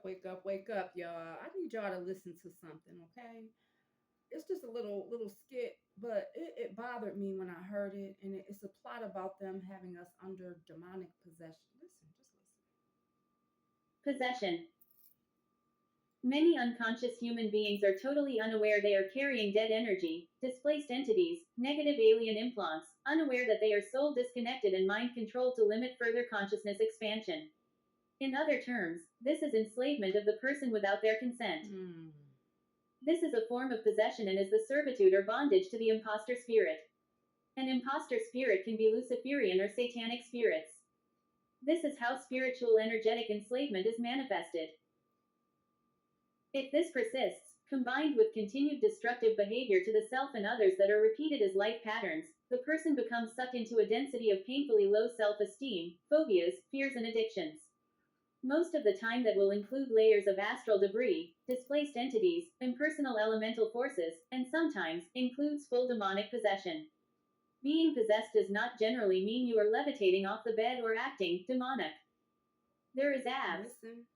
wake up, wake up, y'all. I need y'all to listen to something, okay? It's just a little skit, but it bothered me when I heard it, and it's a plot about them having us under demonic possession. Listen, just listen. Possession. Many unconscious human beings are totally unaware they are carrying dead energy, displaced entities, negative alien implants, unaware that they are soul disconnected and mind controlled to limit further consciousness expansion. In other terms, this is enslavement of the person without their consent. Hmm. This is a form of possession and is the servitude or bondage to the imposter spirit. An imposter spirit can be Luciferian or satanic spirits. This is how spiritual energetic enslavement is manifested. If this persists, combined with continued destructive behavior to the self and others that are repeated as life patterns, the person becomes sucked into a density of painfully low self-esteem, phobias, fears and addictions. Most of the time that will include layers of astral debris, displaced entities, impersonal elemental forces, and sometimes includes full demonic possession. Being possessed does not generally mean you are levitating off the bed or acting demonic. There is abs. Listen.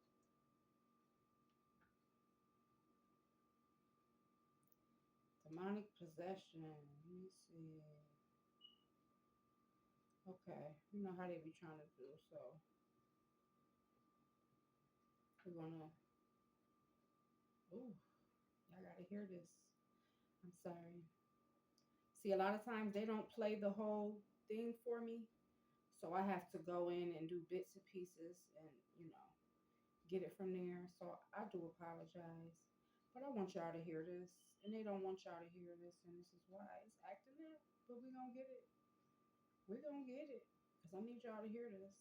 Demonic possession. Let me see. Okay. You know how they be trying to do, so we're gonna. Ooh, y'all gotta hear this. I'm sorry. See, a lot of times they don't play the whole thing for me, so I have to go in and do bits and pieces and get it from there. So I do apologize, but I want y'all to hear this, and they don't want y'all to hear this, and this is why it's acting up. But we're gonna get it. We're gonna get it, cause I need y'all to hear this.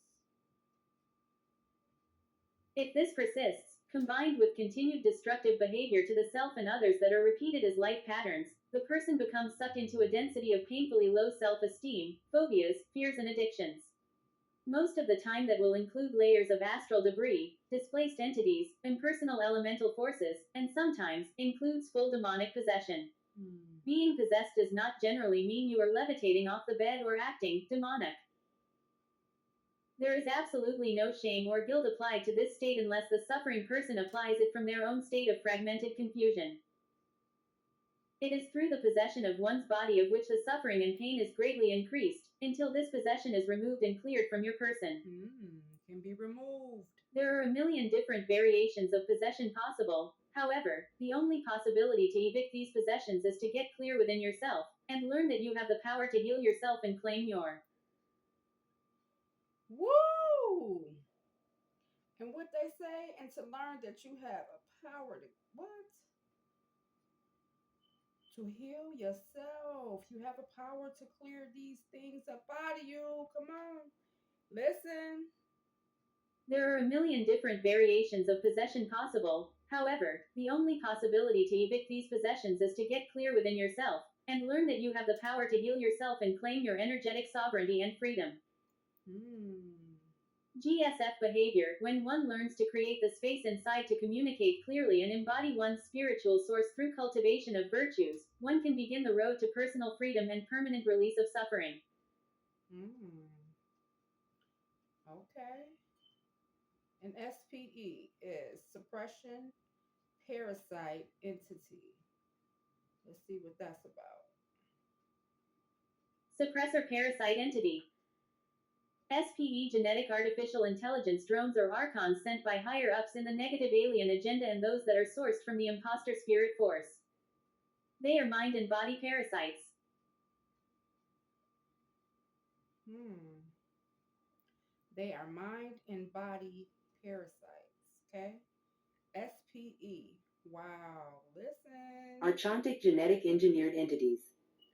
If this persists, combined with continued destructive behavior to the self and others that are repeated as life patterns, the person becomes sucked into a density of painfully low self-esteem, phobias, fears and addictions. Most of the time that will include layers of astral debris, displaced entities, impersonal elemental forces, and sometimes includes full demonic possession. Hmm. Being possessed does not generally mean you are levitating off the bed or acting demonic. There is absolutely no shame or guilt applied to this state unless the suffering person applies it from their own state of fragmented confusion. It is through the possession of one's body of which the suffering and pain is greatly increased, until this possession is removed and cleared from your person. Can be removed. There are a million different variations of possession possible. However, the only possibility to evict these possessions is to get clear within yourself, and learn that you have the power to heal yourself and claim your. Woo! And what they say, and to learn that you have a power to what? To heal yourself. You have a power to clear these things up out of you. Come on. Listen. There are a million different variations of possession possible. However, the only possibility to evict these possessions is to get clear within yourself, and learn that you have the power to heal yourself and claim your energetic sovereignty and freedom. Hmm. GSF behavior. When one learns to create the space inside to communicate clearly and embody one's spiritual source through cultivation of virtues, one can begin the road to personal freedom and permanent release of suffering. Hmm. Okay. And SPE is suppression parasite entity. Let's see what that's about. Suppressor parasite entity. SPE genetic artificial intelligence drones or archons sent by higher ups in the negative alien agenda and those that are sourced from the imposter spirit force. They are mind and body parasites. Hmm. They are mind and body parasites. Okay. SPE. Wow. Listen. Archontic Genetic Engineered Entities.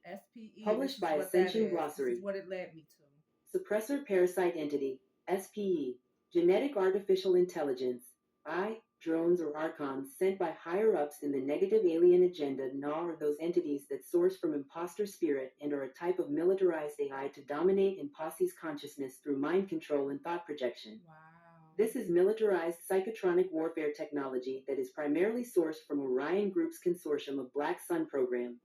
SPE. This Published is by what that Ascension is. This Glossary. is what it led me to. Suppressor Parasite Entity. SPE. Genetic Artificial Intelligence. Drones or archons sent by higher-ups in the negative alien agenda. NA are those entities that source from imposter spirit and are a type of militarized AI to dominate and posse's consciousness through mind control and thought projection. Wow. This is militarized psychotronic warfare technology that is primarily sourced from Orion Group's consortium of Black Sun program.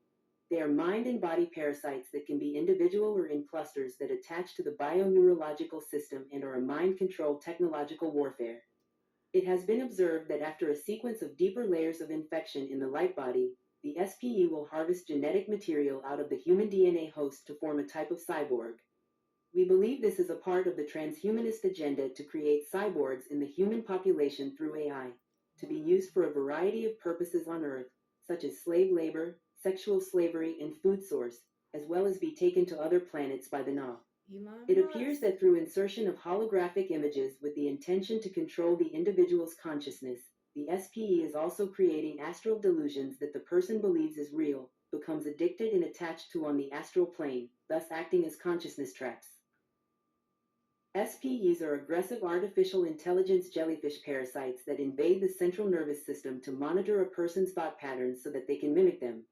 They are mind and body parasites that can be individual or in clusters that attach to the bioneurological system and are a mind-controlled technological warfare. It has been observed that after a sequence of deeper layers of infection in the light body, the SPE will harvest genetic material out of the human DNA host to form a type of cyborg. We believe this is a part of the transhumanist agenda to create cyborgs in the human population through AI, to be used for a variety of purposes on Earth, such as slave labor, sexual slavery, and food source, as well as be taken to other planets by the Na. Elon It appears Musk. that through insertion of holographic images with the intention to control the individual's consciousness, the SPE is also creating astral delusions that the person believes is real, becomes addicted and attached to on the astral plane, thus acting as consciousness traps. SPEs are aggressive artificial intelligence jellyfish parasites that invade the central nervous system to monitor a person's thought patterns so that they can mimic them.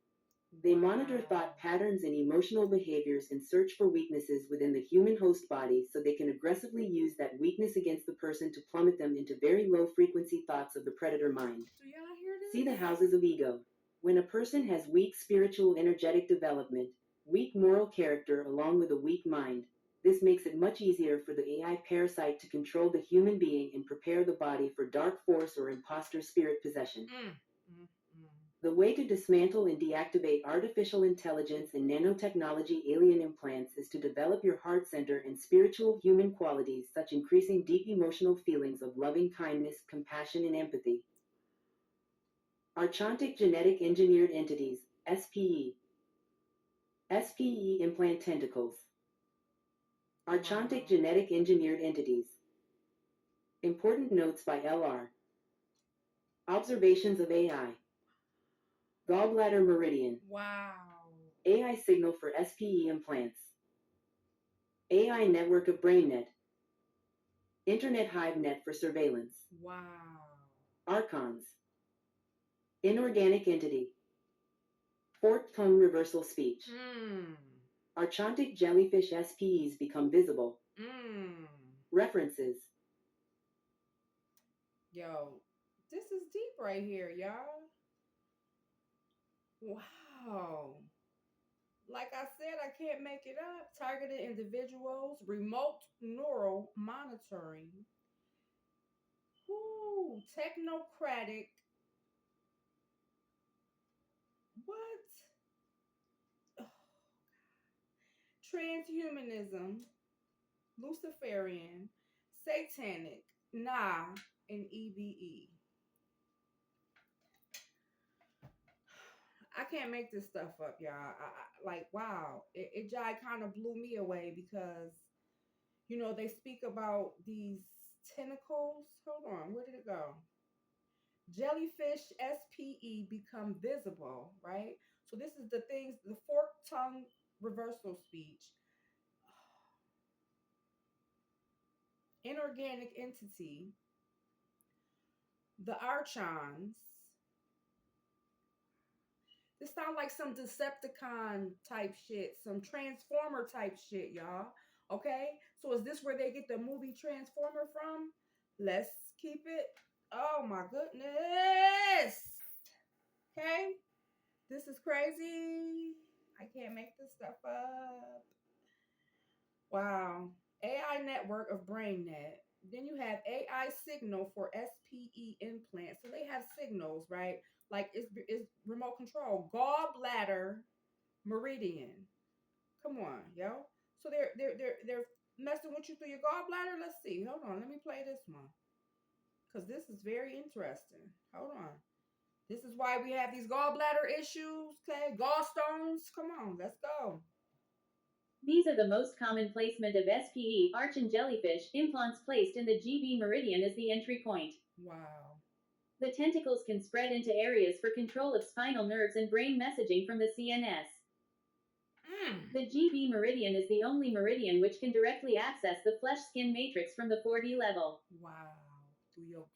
They monitor thought patterns and emotional behaviors and search for weaknesses within the human host body so they can aggressively use that weakness against the person to plummet them into very low frequency thoughts of the predator mind. Do y'all hear this? See the houses of ego. When a person has weak spiritual energetic development, weak moral character along with a weak mind, this makes it much easier for the AI parasite to control the human being and prepare the body for dark force or imposter spirit possession. The way to dismantle and deactivate artificial intelligence and nanotechnology alien implants is to develop your heart center and spiritual human qualities, such increasing deep emotional feelings of loving kindness, compassion, and empathy. Archontic genetic engineered entities, SPE. SPE implant tentacles. Archontic genetic engineered entities. Important notes by LR. Observations of AI. Gallbladder meridian. Wow. AI signal for SPE implants. AI network of BrainNet. Internet HiveNet for surveillance. Wow. Archons. Inorganic entity. Forked tongue reversal speech. Archontic jellyfish SPEs become visible. References. Yo, this is deep right here, y'all. Wow. Like I said, I can't make it up. Targeted individuals, remote neural monitoring. Ooh, technocratic. What? Transhumanism, Luciferian, satanic, nah, and EVE. I can't make this stuff up, y'all. Like, wow, it kind of blew me away because, they speak about these tentacles. Hold on, where did it go? Jellyfish SPE become visible, right? So this is the things, the forked tongue reversal speech. Inorganic entity, the archons. This sounds like some Decepticon type shit, some Transformer type shit, y'all. Okay? So is this where they get the movie Transformer from? Let's keep it. Oh my goodness. Okay? This is crazy. I can't make this stuff up. Wow. AI network of BrainNet. Then you have AI signal for SPE implants. So they have signals, right? Like it's remote control. Gallbladder meridian. Come on, yo. So they're messing with you through your gallbladder. Let's see. Hold on. Let me play this one. Because this is very interesting. Hold on. This is why we have these gallbladder issues, okay? Gallstones. Come on, let's go. These are the most common placement of SPE, arch and jellyfish, implants placed in the GB meridian as the entry point. Wow. The tentacles can spread into areas for control of spinal nerves and brain messaging from the CNS. The GB meridian is the only meridian which can directly access the flesh-skin matrix from the 4D level. Wow.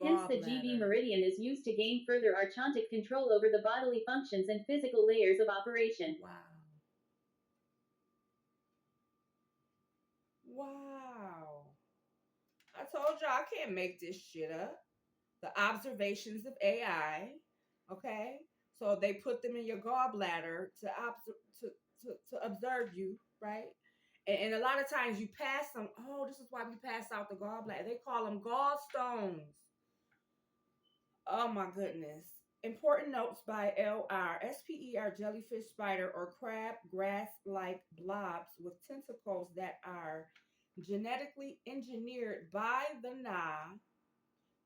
Hence, the GB meridian is used to gain further archontic control over the bodily functions and physical layers of operation. Wow. Wow. I told y'all I can't make this shit up. The observations of AI, okay? So they put them in your gallbladder to observe you, right? And a lot of times you pass them. Oh, this is why we pass out the gallbladder. They call them gallstones. Oh my goodness. Important notes by L.R. SPE are jellyfish, spider, or crab grass like blobs with tentacles that are genetically engineered by the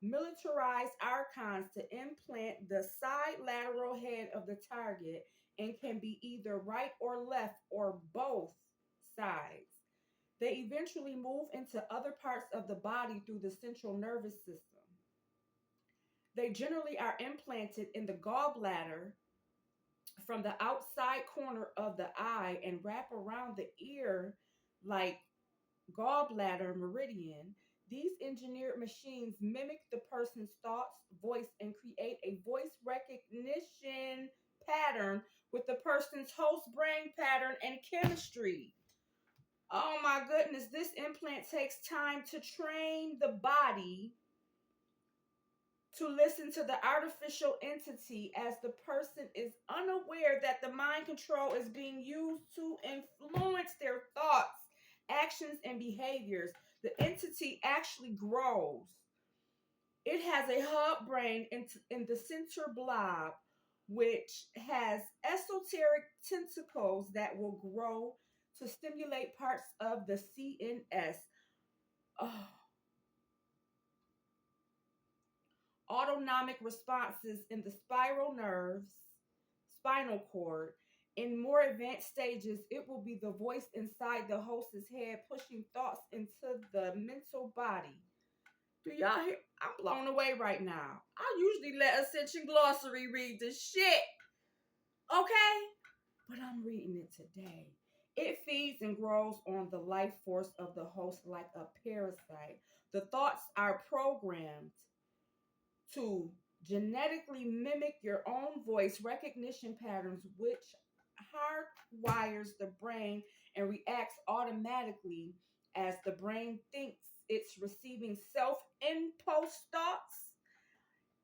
militarized archons to implant the side lateral head of the target and can be either right or left or both sides. They eventually move into other parts of the body through the central nervous system. They generally are implanted in the gallbladder from the outside corner of the eye and wrap around the ear like gallbladder meridian. These engineered machines mimic the person's thoughts, voice, and create a voice recognition pattern with the person's host brain pattern and chemistry. Oh my goodness, this implant takes time to train the body to listen to the artificial entity as the person is unaware that the mind control is being used to influence their thoughts, actions, and behaviors. The entity actually grows. It has a hub brain in the center blob, which has esoteric tentacles that will grow to stimulate parts of the CNS. Oh, autonomic responses in the spiral nerves, spinal cord. In more advanced stages, it will be the voice inside the host's head pushing thoughts into the mental body. Do y'all hear? I'm blown away right now. I usually let Ascension Glossary read the shit, okay? But I'm reading it today. It feeds and grows on the life force of the host like a parasite. The thoughts are programmed to genetically mimic your own voice recognition patterns, which hardwires the brain and reacts automatically as the brain thinks it's receiving self imposed thoughts.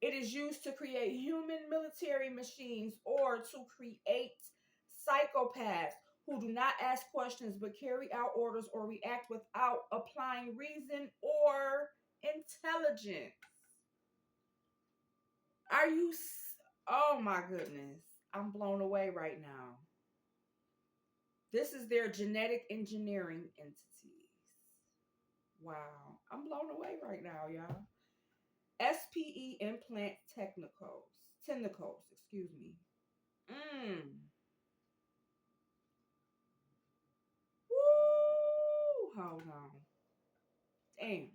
It is used to create human military machines or to create psychopaths who do not ask questions but carry out orders or react without applying reason or intelligence. Are you? Oh my goodness. I'm blown away right now. This is their genetic engineering entities. Wow. I'm blown away right now, y'all. SPE implant technicals. Tentacles, excuse me. Woo! Hold on. Damn.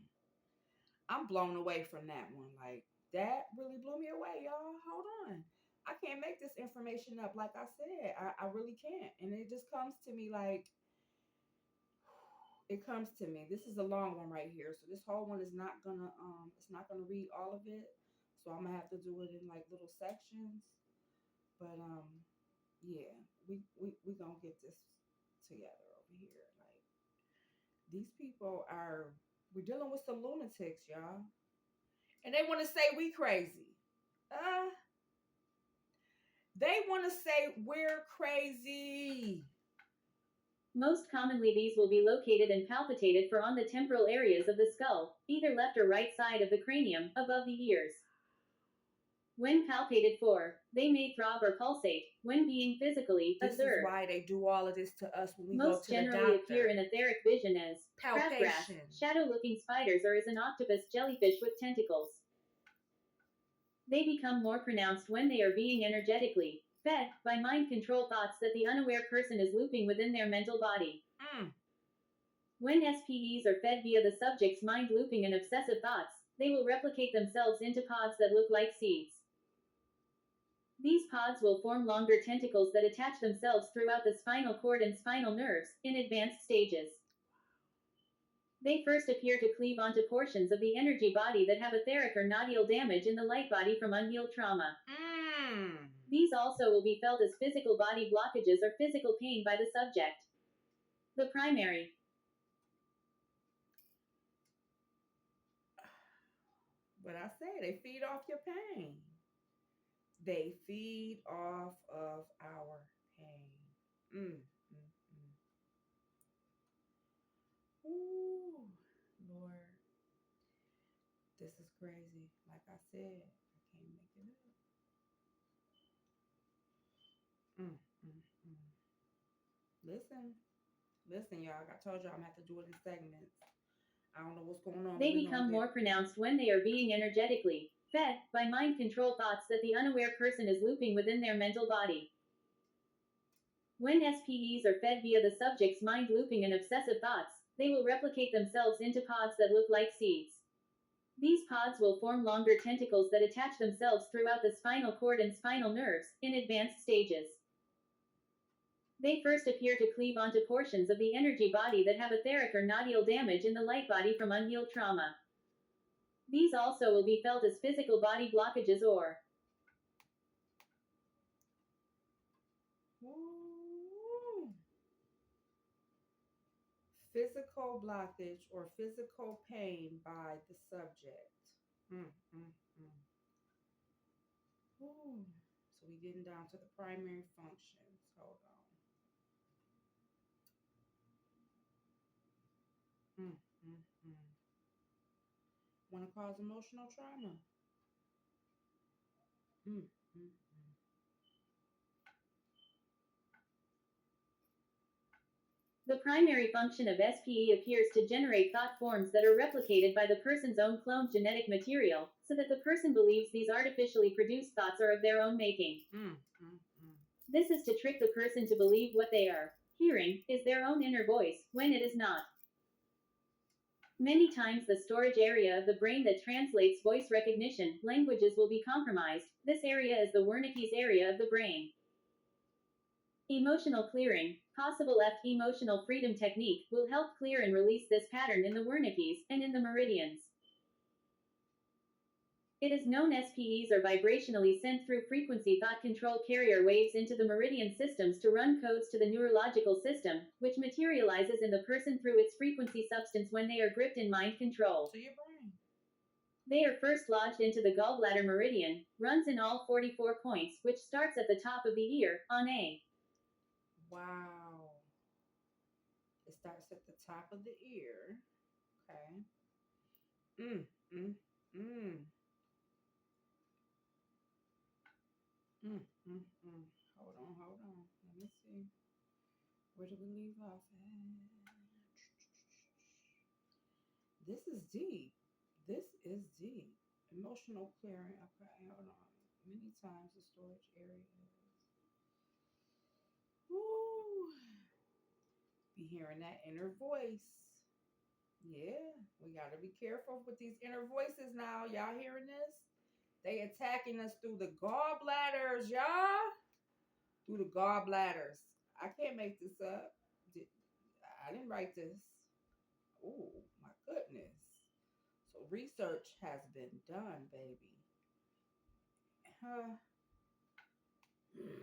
I'm blown away from that one. Like, that really blew me away, y'all. Hold on. I can't make this information up. Like I said, I really can't. And it just comes to me like, it comes to me. This is a long one right here. So this whole one is not gonna it's not gonna read all of it. So I'm gonna have to do it in like little sections. But yeah, we gonna get this together over here. Like, these people are, we're dealing with some lunatics, y'all. And they want to say we crazy. Uh, they want to say we're crazy. Most commonly, these will be located and palpitated for on the temporal areas of the skull, either left or right side of the cranium, above the ears. When palpated for, they may throb or pulsate when being physically This observed. is why they do all of this to us when we Most go to the generally doctor. appear in etheric vision as crabgrass, Palpation. shadow-looking spiders, or as an octopus jellyfish with tentacles. They become more pronounced when they are being energetically fed by mind control thoughts that the unaware person is looping within their mental body. When SPEs are fed via the subject's mind looping and obsessive thoughts, they will replicate themselves into pods that look like seeds. These pods will form longer tentacles that attach themselves throughout the spinal cord and spinal nerves in advanced stages. They first appear to cleave onto portions of the energy body that have etheric or nodal damage in the light body from unhealed trauma. These also will be felt as physical body blockages or physical pain by the subject. The primary. But I say they feed off your pain. They feed off of our pain. Ooh, Lord. This is crazy. Like I said, I can't make it up. Mm, mm, mm. Listen, listen, y'all. I told y'all I'm gonna have to do it in segments. I don't know what's going on. They But we gonna become get. more pronounced when they are being energetically fed by mind control thoughts that the unaware person is looping within their mental body. When SPEs are fed via the subject's mind looping and obsessive thoughts, they will replicate themselves into pods that look like seeds. These pods will form longer tentacles that attach themselves throughout the spinal cord and spinal nerves in advanced stages. They first appear to cleave onto portions of the energy body that have etheric or nodal damage in the light body from unhealed trauma. These also will be felt as physical body blockages or Ooh. Physical blockage or physical pain by the subject. Mm, mm, mm. Ooh. So we getting down to the primary functions. Hold on. Mm, mm. Want to cause emotional trauma? Mm, mm. the primary function of SPE appears to generate thought forms that are replicated by the person's own cloned genetic material, so that the person believes these artificially produced thoughts are of their own making. Mm, mm, mm. This is to trick the person to believe what they are hearing is their own inner voice, when it is not. Many times the storage area of the brain that translates voice recognition languages will be compromised. This area is the Wernicke's area of the brain. Emotional clearing, possible emotional freedom technique, will help clear and release this pattern in the Wernicke's and in the meridians. It is known SPEs are vibrationally sent through frequency thought control carrier waves into the meridian systems to run codes to the neurological system, which materializes in the person through its frequency substance when they are gripped in mind control. To your brain. They are first lodged into the gallbladder meridian, runs in all 44 points, which starts at the top of the ear, on A. Wow. It starts at the top of the ear. Okay. Mm, mm, mm. Mm, mm, mm. Hold on, hold on. Let me see. Where did we leave off at? This is deep. This is deep. Emotional clearing. Okay, hold on. Many times the storage areas. Woo. Be hearing that inner voice. Yeah, we got to be careful with these inner voices now. Y'all hearing this? They attacking us through the gallbladders, y'all. Through the gallbladders. I can't make this up. I didn't write this. Oh, my goodness. So research has been done, baby.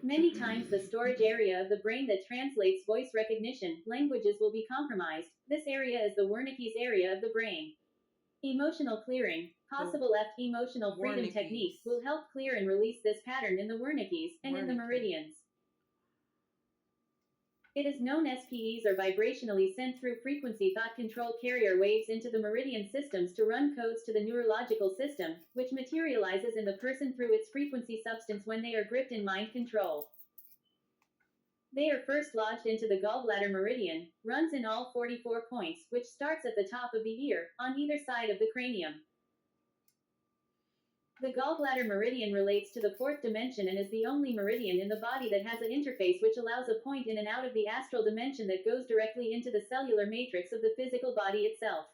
Many times the storage area of the brain that translates voice recognition languages will be compromised. This area is the Wernicke's area of the brain. Emotional clearing, possible emotional freedom Wernicke's. technique, will help clear and release this pattern in the Wernicke's and in the meridians. It is known SPEs are vibrationally sent through frequency thought control carrier waves into the meridian systems to run codes to the neurological system, which materializes in the person through its frequency substance when they are gripped in mind control. They are first lodged into the gallbladder meridian, runs in all 44 points, which starts at the top of the ear, on either side of the cranium. The gallbladder meridian relates to the fourth dimension and is the only meridian in the body that has an interface which allows a point in and out of the astral dimension that goes directly into the cellular matrix of the physical body itself.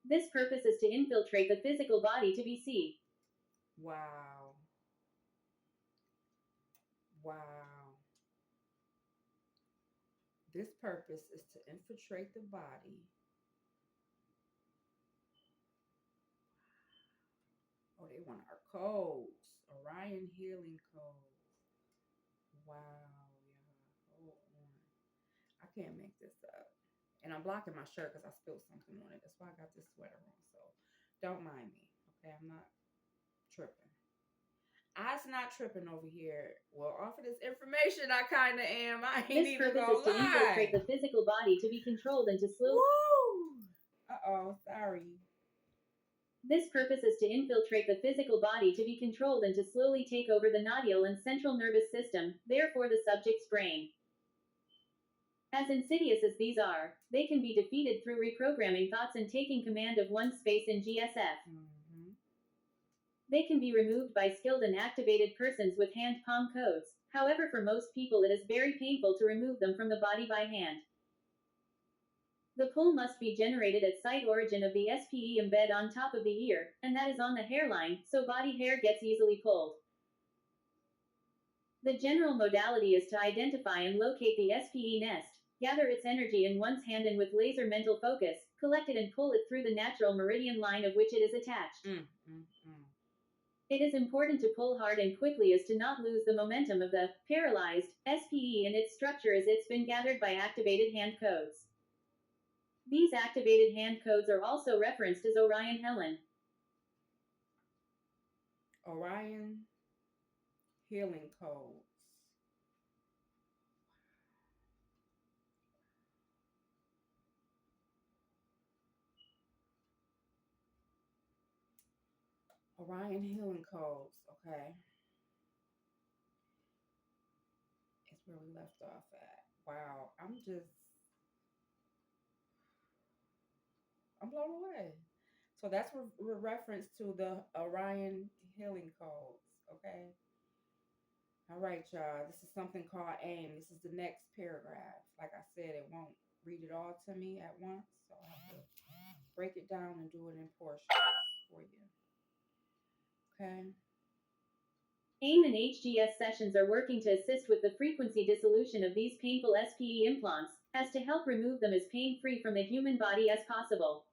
This purpose is to infiltrate the physical body to be seen. Wow. Wow. This purpose is to infiltrate the body. Oh, they want our codes. Orion healing code. Wow. Yeah. Hold on. I can't make this up. And I'm blocking my shirt because I spilled something on it. That's why I got this sweater on. So don't mind me. Okay, I'm not tripping. I's not tripping over here. Well, off of this information, I kind of am. I ain't This even purpose gonna is to infiltrate the physical body to be controlled and to slowly. Woo! Uh-oh, sorry. This purpose is to infiltrate the physical body to be controlled and to slowly take over the nodule and central nervous system, therefore the subject's brain. As insidious as these are, they can be defeated through reprogramming thoughts and taking command of one's space in GSF. They can be removed by skilled and activated persons with hand palm codes. However, for most people it is very painful to remove them from the body by hand. The pull must be generated at site origin of the SPE embed on top of the ear, and that is on the hairline, so body hair gets easily pulled. The general modality is to identify and locate the SPE nest, gather its energy in one's hand and with laser mental focus, collect it and pull it through the natural meridian line of which it is attached. It is important to pull hard and quickly as to not lose the momentum of the paralyzed SPE and its structure as it's been gathered by activated hand codes. These activated hand codes are also referenced as Orion Helen. Orion healing codes. Orion healing codes. Okay. It's where we left off at. Wow. I'm blown away. So that's reference to the Orion healing codes. Okay. All right, y'all. This is something called AIM. This is the next paragraph. Like I said, it won't read it all to me at once, so I have to break it down and do it in portions for you. Okay. AIM and HGS sessions are working to assist with the frequency dissolution of these painful SPE implants, as to help remove them as pain-free from the human body as possible.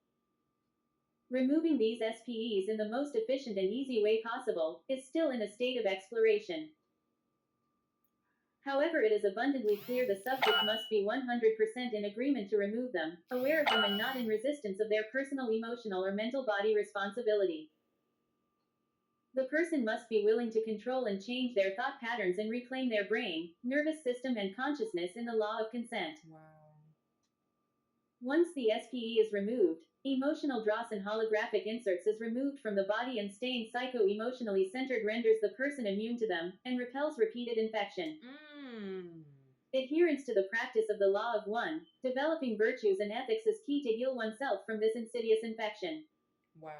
Removing these SPEs in the most efficient and easy way possible is still in a state of exploration. However, it is abundantly clear the subject must be 100% in agreement to remove them, aware of them and not in resistance of their personal emotional or mental body responsibility. The person must be willing to control and change their thought patterns and reclaim their brain, nervous system and consciousness in the law of consent. Wow. Once the SPE is removed, emotional dross and holographic inserts is removed from the body and staying psycho-emotionally centered renders the person immune to them, and repels repeated infection. Adherence to the practice of the law of one, developing virtues and ethics is key to heal oneself from this insidious infection. Wow.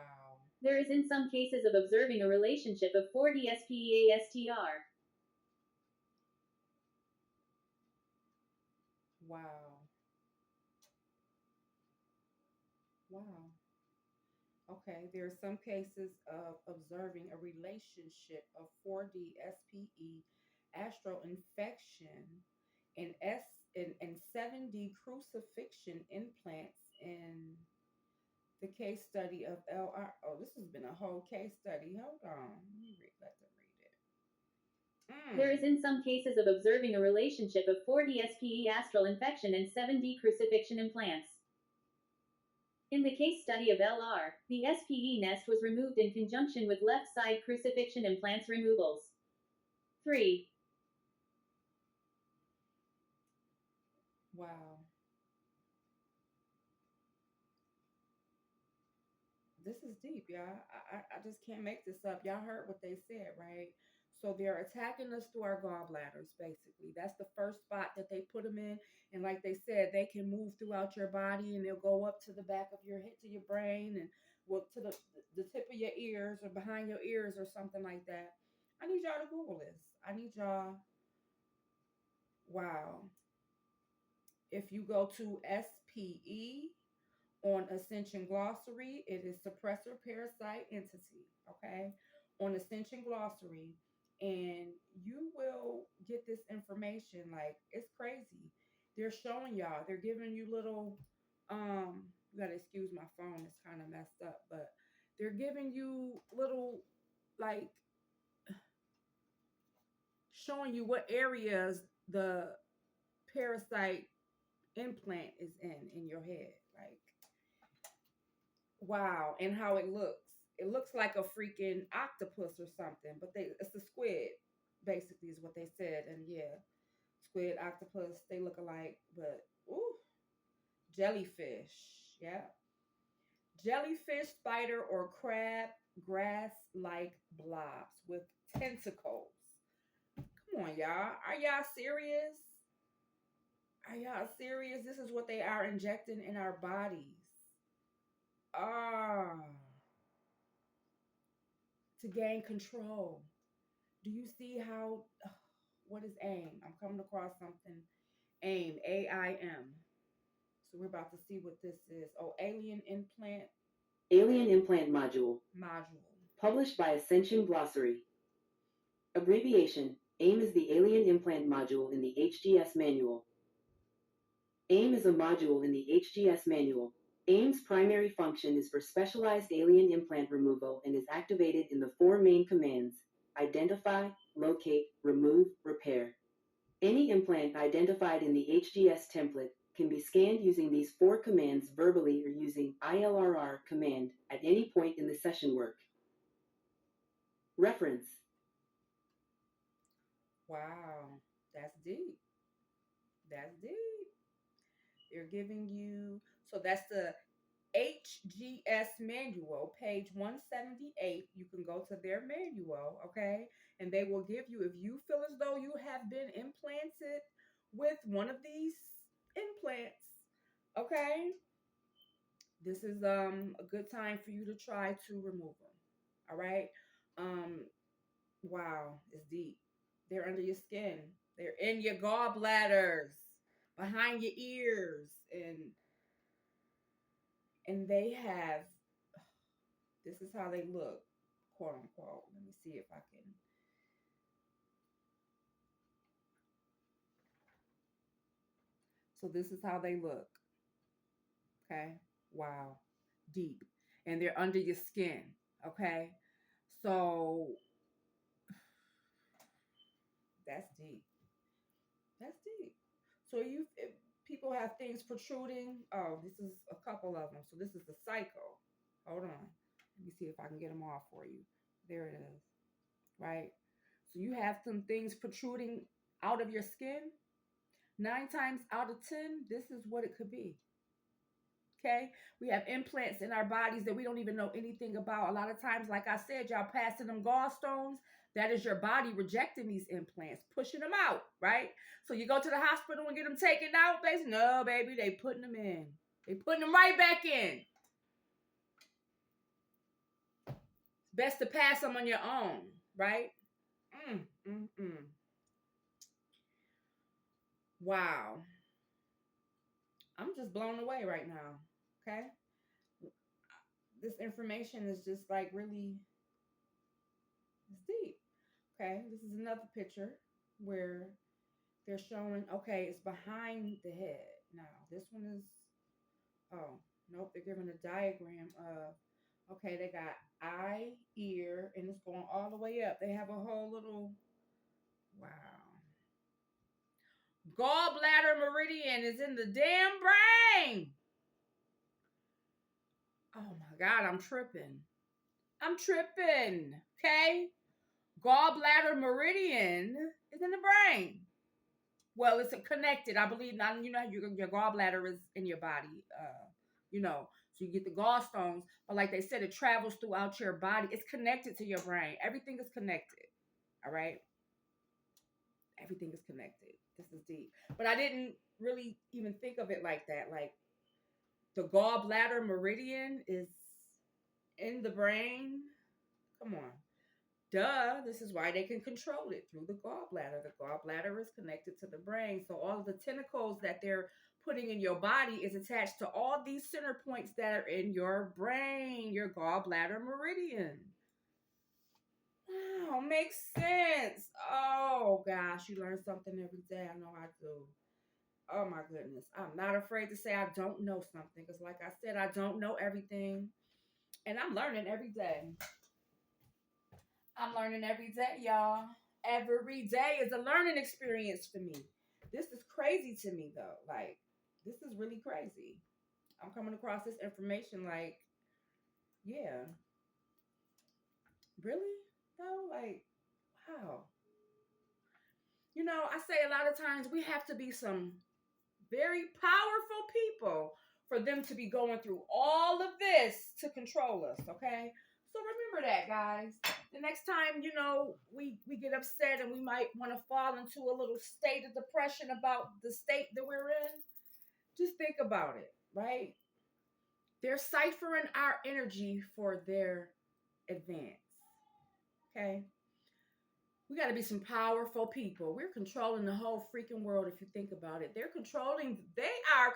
There is in some cases of observing a relationship of 4D SPEASTR. Wow. Wow. Okay, there are some cases of observing a relationship of 4D SPE astral infection and and 7D crucifixion implants in the case study of LR. Oh, this has been a whole case study. Hold on. Let them read it. There is in some cases of observing a relationship of 4D SPE astral infection and 7D crucifixion implants. In the case study of LR, the SPE nest was removed in conjunction with left side crucifixion implants removals. 3. Wow. This is deep, y'all. I just can't make this up. Y'all heard what they said, right? So they're attacking us through our gallbladders, basically. That's the first spot that they put them in. And like they said, they can move throughout your body and they'll go up to the back of your head, to your brain, and well, to the tip of your ears or behind your ears or something like that. I need y'all to Google this. I need y'all. Wow. If you go to SPE on Ascension Glossary, it is suppressor parasite entity, okay? On Ascension Glossary, and you will get this information. Like, it's crazy. They're showing y'all, they're giving you little, you gotta excuse my phone, it's kind of messed up, but they're giving you little, like, showing you what areas the parasite implant is in your head. Like, wow, and how it looks. It looks like a freaking octopus or something, but it's a squid, basically, is what they said. And yeah, squid, octopus, they look alike, but ooh, jellyfish. Yeah. jellyfish, spider, or crab grass-like blobs with tentacles. Come on, y'all. Are y'all serious? Are y'all serious? This is what they are injecting in our bodies. Ah, to gain control. Do you see how? What is AIM? I'm coming across something. AIM, AIM. So we're about to see what this is. Oh, alien implant Alien Implant Module. module. Published by Ascension Glossary. Abbreviation: AIM is the Alien Implant Module in the HGS Manual. AIM is a module in the HGS Manual. AIM's primary function is for specialized alien implant removal and is activated in the four main commands: identify, locate, remove, repair. Any implant identified in the HGS template can be scanned using these four commands verbally or using ILRR command at any point in the session work. Reference. Wow, that's deep. That's deep. They're giving you, so that's the HGS manual, page 178. You can go to their manual, okay? And they will give you, if you feel as though you have been implanted with one of these implants, okay? This is a good time for you to try to remove them. All right? Um wow, it's deep. They're under your skin. They're in your gallbladders, behind your ears, and they have, this is how they look, quote unquote. Let me see if I can. So this is how they look. Okay? Wow. Deep. And they're under your skin. Okay? So that's deep. That's deep. So if people have things protruding. Oh, this is a couple of them. So this is the cycle. Hold on. Let me see if I can get them all for you. There it is. Right? So you have some things protruding out of your skin. 9 times out of 10, this is what it could be. Okay? We have implants in our bodies that we don't even know anything about. A lot of times, like I said, y'all passing them gallstones. That is your body rejecting these implants, pushing them out, right? So you go to the hospital and get them taken out. They say, no, baby, they putting them in. They putting them right back in. It's best to pass them on your own, right? Wow. I'm just blown away right now. Okay? This information is just like really, it's deep. Okay, this is another picture where they're showing, okay, it's behind the head. Now, this one is, oh, nope, they're giving a diagram of, okay, they got eye, ear, and it's going all the way up. They have a whole little, wow. Gallbladder meridian is in the damn brain. Oh my God, I'm tripping. I'm tripping, okay? Gallbladder meridian is in the brain. Well, it's connected. I believe. Now, you know, your gallbladder is in your body. So you get the gallstones, but like they said, it travels throughout your body. It's connected to your brain. Everything is connected. All right. Everything is connected. This is deep. But I didn't really even think of it like that. Like the gallbladder meridian is in the brain. Come on. Duh, this is why they can control it through the gallbladder. The gallbladder is connected to the brain. So all of the tentacles that they're putting in your body is attached to all these center points that are in your brain, your gallbladder meridian. Wow, makes sense. Oh gosh, you learn something every day. I know I do. Oh my goodness. I'm not afraid to say I don't know something because like I said, I don't know everything. And I'm learning every day. I'm learning every day, y'all. Every day is a learning experience for me. This is crazy to me, though. Like, this is really crazy. I'm coming across this information like, yeah. Really? Though? Like, wow. You know, I say a lot of times we have to be some very powerful people for them to be going through all of this to control us, okay? So remember that, guys. The next time, we get upset and we might want to fall into a little state of depression about the state that we're in, just think about it, right? They're ciphering our energy for their advance, okay? We got to be some powerful people. We're controlling the whole freaking world if you think about it. They are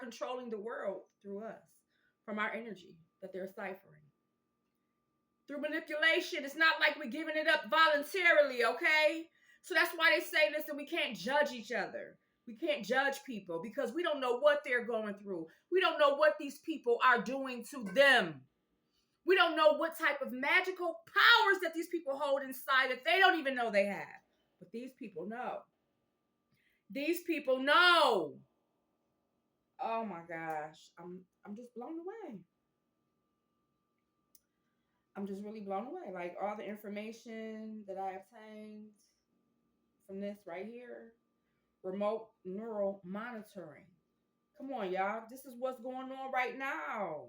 controlling the world through us from our energy that they're ciphering. Through manipulation, it's not like we're giving it up voluntarily, okay? So that's why they say this, that we can't judge each other. We can't judge people because we don't know what they're going through. We don't know what these people are doing to them. We don't know what type of magical powers that these people hold inside that they don't even know they have. But these people know. These people know. Oh my gosh. I'm just blown away. I'm just really blown away. Like all the information that I obtained from this right here. Remote neural monitoring. Come on, y'all. This is what's going on right now.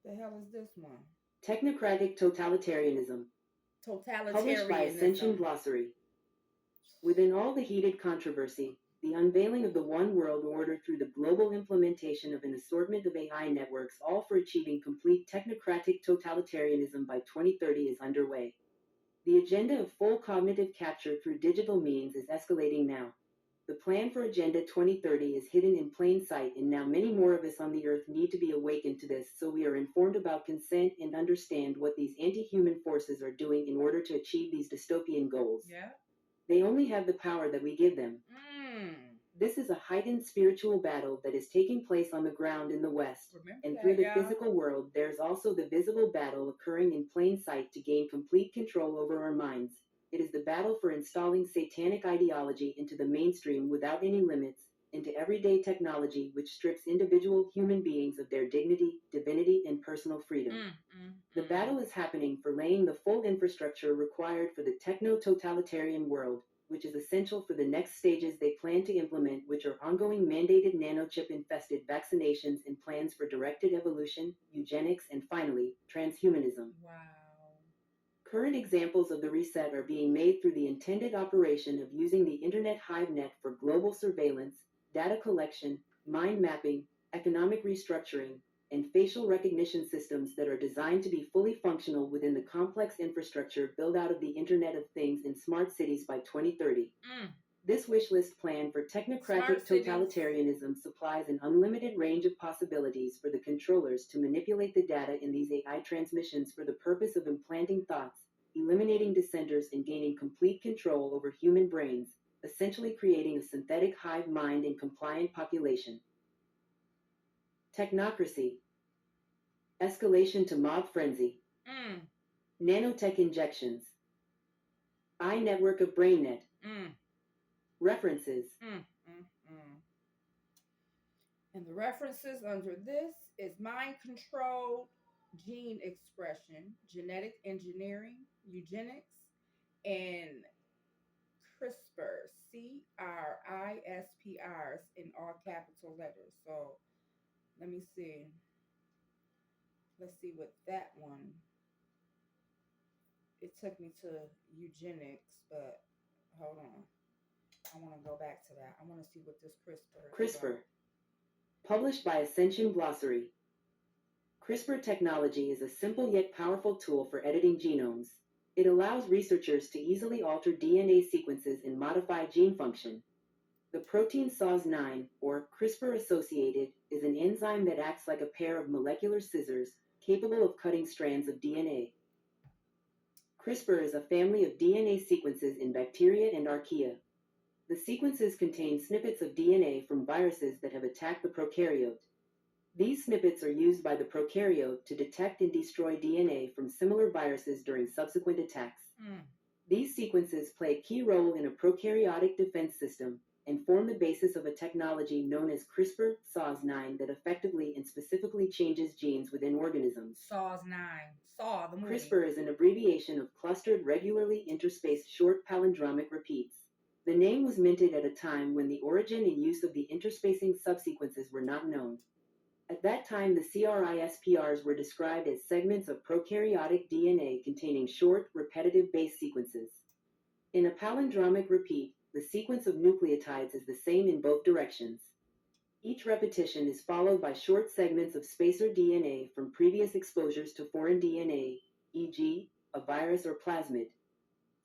The hell is this one? Technocratic totalitarianism. Published by Ascension Glossary. Within all the heated controversy, the unveiling of the One World Order through the global implementation of an assortment of AI networks, all for achieving complete technocratic totalitarianism by 2030, is underway. The agenda of full cognitive capture through digital means is escalating now. The plan for Agenda 2030 is hidden in plain sight, and now many more of us on the earth need to be awakened to this so we are informed about consent and understand what these anti-human forces are doing in order to achieve these dystopian goals. Yeah. They only have the power that we give them. This is a heightened spiritual battle that is taking place on the ground in the West. And through the physical world, there's also the visible battle occurring in plain sight to gain complete control over our minds. It is the battle for installing satanic ideology into the mainstream without any limits, into everyday technology which strips individual human beings of their dignity, divinity, and personal freedom. The battle is happening for laying the full infrastructure required for the techno-totalitarian world, which is essential for the next stages they plan to implement, which are ongoing mandated nanochip-infested vaccinations and plans for directed evolution, eugenics, and finally, transhumanism. Wow. Current examples of the reset are being made through the intended operation of using the Internet hive net for global surveillance, data collection, mind mapping, economic restructuring, and facial recognition systems that are designed to be fully functional within the complex infrastructure built out of the Internet of Things in smart cities by 2030. This wish list plan for technocratic totalitarianism supplies an unlimited range of possibilities for the controllers to manipulate the data in these AI transmissions for the purpose of implanting thoughts, eliminating dissenters, and gaining complete control over human brains, essentially creating a synthetic hive mind and compliant population. Technocracy. Escalation to mob frenzy. Nanotech injections. iNetwork of BrainNet. References. And the references under this is mind control, gene expression, genetic engineering, eugenics, and CRISPR, CRISPRs in all capital letters. So let me see. Let's see what that one. It took me to eugenics, but hold on. I want to go back to that. I want to see what this CRISPR is. CRISPR. Published by Ascension Glossary. CRISPR technology is a simple yet powerful tool for editing genomes. It allows researchers to easily alter DNA sequences and modify gene function. The protein SOS9, or CRISPR-associated, is an enzyme that acts like a pair of molecular scissors, capable of cutting strands of DNA. CRISPR is a family of DNA sequences in bacteria and archaea. The sequences contain snippets of DNA from viruses that have attacked the prokaryote. These snippets are used by the prokaryote to detect and destroy DNA from similar viruses during subsequent attacks. These sequences play a key role in a prokaryotic defense system and form the basis of a technology known as CRISPR-Cas9 that effectively and specifically changes genes within organisms. The movie. CRISPR is an abbreviation of clustered, regularly interspaced short palindromic repeats. The name was minted at a time when the origin and use of the interspacing subsequences were not known. At that time, the CRISPRs were described as segments of prokaryotic DNA containing short, repetitive base sequences. In a palindromic repeat, the sequence of nucleotides is the same in both directions. Each repetition is followed by short segments of spacer DNA from previous exposures to foreign DNA, e.g., a virus or plasmid.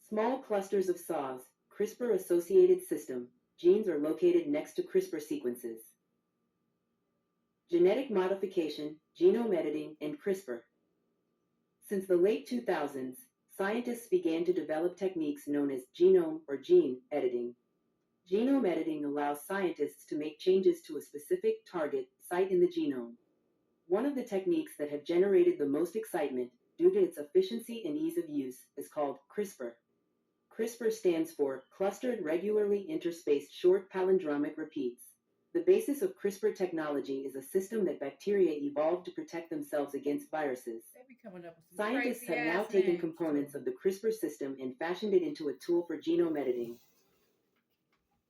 Small clusters of SAS, CRISPR-associated system, genes are located next to CRISPR sequences. Genetic modification, genome editing, and CRISPR. Since the late 2000s, scientists began to develop techniques known as genome or gene editing. Genome editing allows scientists to make changes to a specific target site in the genome. One of the techniques that have generated the most excitement, due to its efficiency and ease of use, is called CRISPR. CRISPR stands for Clustered Regularly Interspaced Short Palindromic Repeats. The basis of CRISPR technology is a system that bacteria evolved to protect themselves against viruses. They be coming up with some Scientists have now crazy-ass taken names, components too. of the CRISPR system and fashioned it into a tool for genome editing.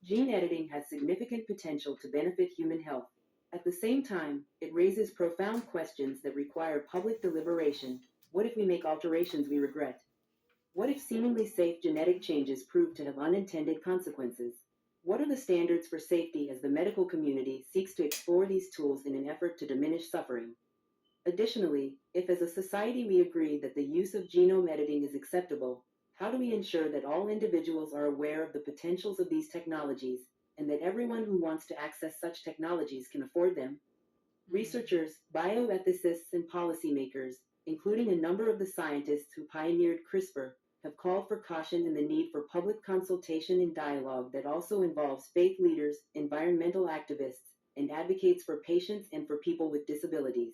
Gene editing has significant potential to benefit human health. At the same time, it raises profound questions that require public deliberation. What if we make alterations we regret? What if seemingly safe genetic changes prove to have unintended consequences? What are the standards for safety as the medical community seeks to explore these tools in an effort to diminish suffering? Additionally, if as a society we agree that the use of genome editing is acceptable, how do we ensure that all individuals are aware of the potentials of these technologies and that everyone who wants to access such technologies can afford them? Researchers, bioethicists, and policymakers, including a number of the scientists who pioneered CRISPR, have called for caution and the need for public consultation and dialogue that also involves faith leaders, environmental activists, and advocates for patients and for people with disabilities.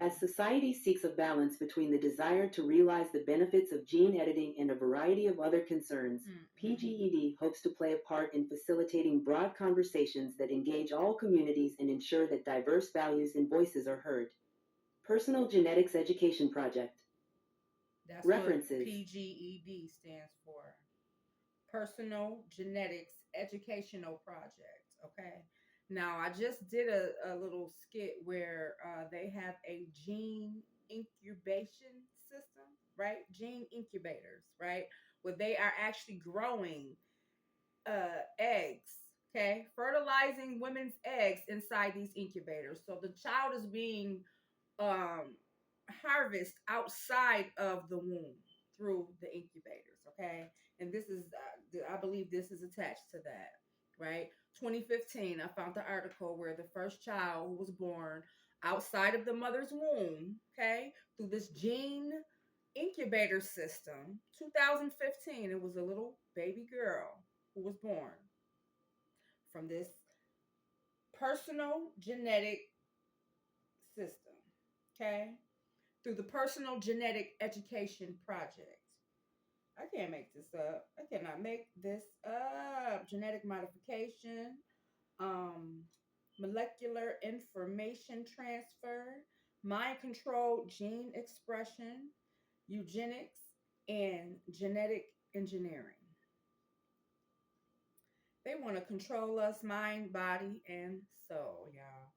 As society seeks a balance between the desire to realize the benefits of gene editing and a variety of other concerns, PGED hopes to play a part in facilitating broad conversations that engage all communities and ensure that diverse values and voices are heard. Personal Genetics Education Project. That's References. what PGED stands for. Personal Genetics Educational Project. Okay. Now, I just did a little skit where they have a gene incubation system, right? Gene incubators, right? Where they are actually growing eggs, okay? Fertilizing women's eggs inside these incubators. So the child is being um, harvest outside of the womb through the incubators, okay? And this is, I believe this is attached to that, right? 2015, I found the article where the first child who was born outside of the mother's womb, okay, through this gene incubator system. 2015, it was a little baby girl who was born from this personal genetic system, okay? Through the Personal Genetic Education Project. I can't make this up. I cannot make this up. Genetic modification, um, molecular information transfer, mind control gene expression, eugenics, and genetic engineering. They want to control us mind, body, and soul, y'all.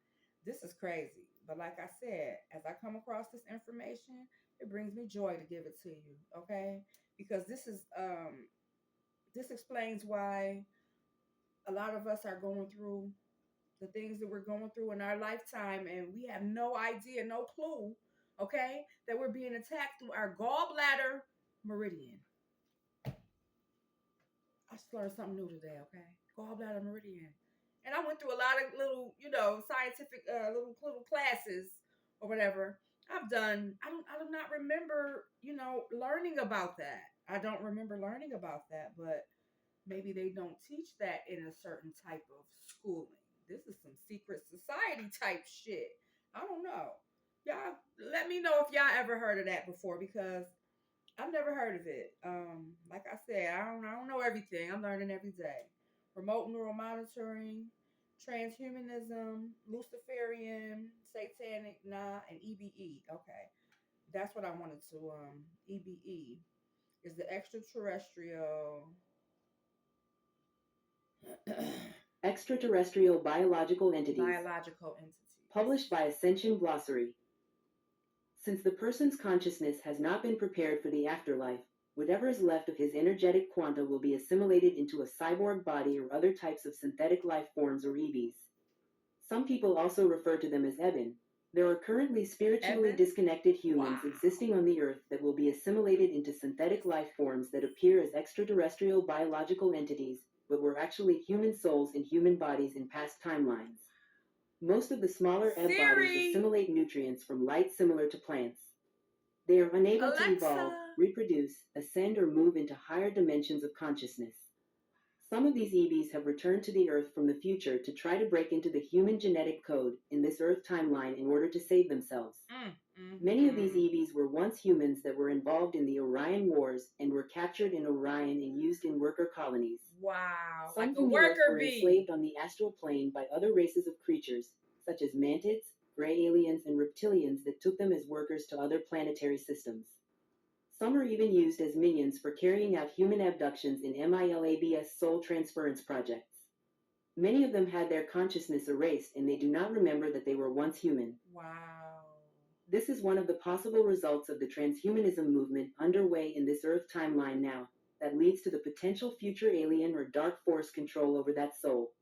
This is crazy. But like I said, as I come across this information, it brings me joy to give it to you, okay? Because this explains why a lot of us are going through the things that we're going through in our lifetime and we have no idea, no clue, okay, that we're being attacked through our gallbladder meridian. I just learned something new today, okay? Gallbladder meridian. And I went through a lot of little, scientific little classes or whatever. I do not remember, learning about that. I don't remember learning about that, but maybe they don't teach that in a certain type of schooling. This is some secret society type shit. I don't know. Y'all let me know if y'all ever heard of that before because I've never heard of it. Like I said, I don't know everything. I'm learning every day. Remote neural monitoring, transhumanism, Luciferian, satanic, and EBE. Okay, that's what I wanted to. EBE is the extraterrestrial Extraterrestrial biological entities. Biological entities. Published by Ascension Glossary. Since the person's consciousness has not been prepared for the afterlife, whatever is left of his energetic quanta will be assimilated into a cyborg body or other types of synthetic life forms or EVs. Some people also refer to them as Eben. There are currently spiritually Eben? disconnected humans Wow. existing on the Earth that will be assimilated into synthetic life forms that appear as extraterrestrial biological entities, but were actually human souls in human bodies in past timelines. Most of the smaller Ebb bodies assimilate nutrients from light similar to plants. They are unable to evolve, reproduce, ascend, or move into higher dimensions of consciousness. Some of these EVs have returned to the Earth from the future to try to break into the human genetic code in this Earth timeline in order to save themselves. Many of these EVs were once humans that were involved in the Orion Wars and were captured in Orion and used in worker colonies. Wow. Some Like from a the Earth worker were bee. enslaved on the astral plane by other races of creatures, such as mantids, gray aliens, and reptilians that took them as workers to other planetary systems. Some are even used as minions for carrying out human abductions in MILABS soul transference projects. Many of them had their consciousness erased and they do not remember that they were once human. Wow. This is one of the possible results of the transhumanism movement underway in this Earth timeline now, that leads to the potential future alien or dark force control over that soul.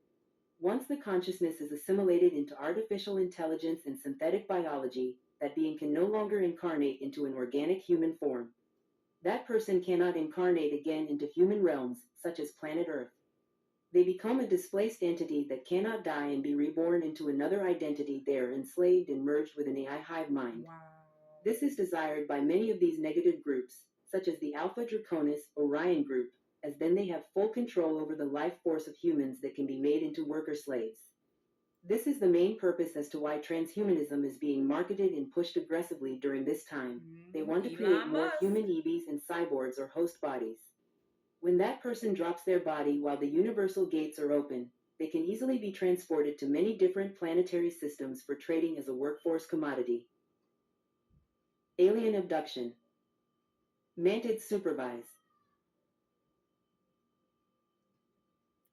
Once the consciousness is assimilated into artificial intelligence and synthetic biology, that being can no longer incarnate into an organic human form. That person cannot incarnate again into human realms, such as planet Earth. They become a displaced entity that cannot die and be reborn into another identity. They are enslaved and merged with an AI hive mind. Wow. This is desired by many of these negative groups, such as the Alpha Draconis Orion group, as then they have full control over the life force of humans that can be made into worker slaves. This is the main purpose as to why transhumanism is being marketed and pushed aggressively during this time. They want to create more human EVs and cyborgs or host bodies. When that person drops their body while the universal gates are open, they can easily be transported to many different planetary systems for trading as a workforce commodity. Alien abduction. Mantids supervise.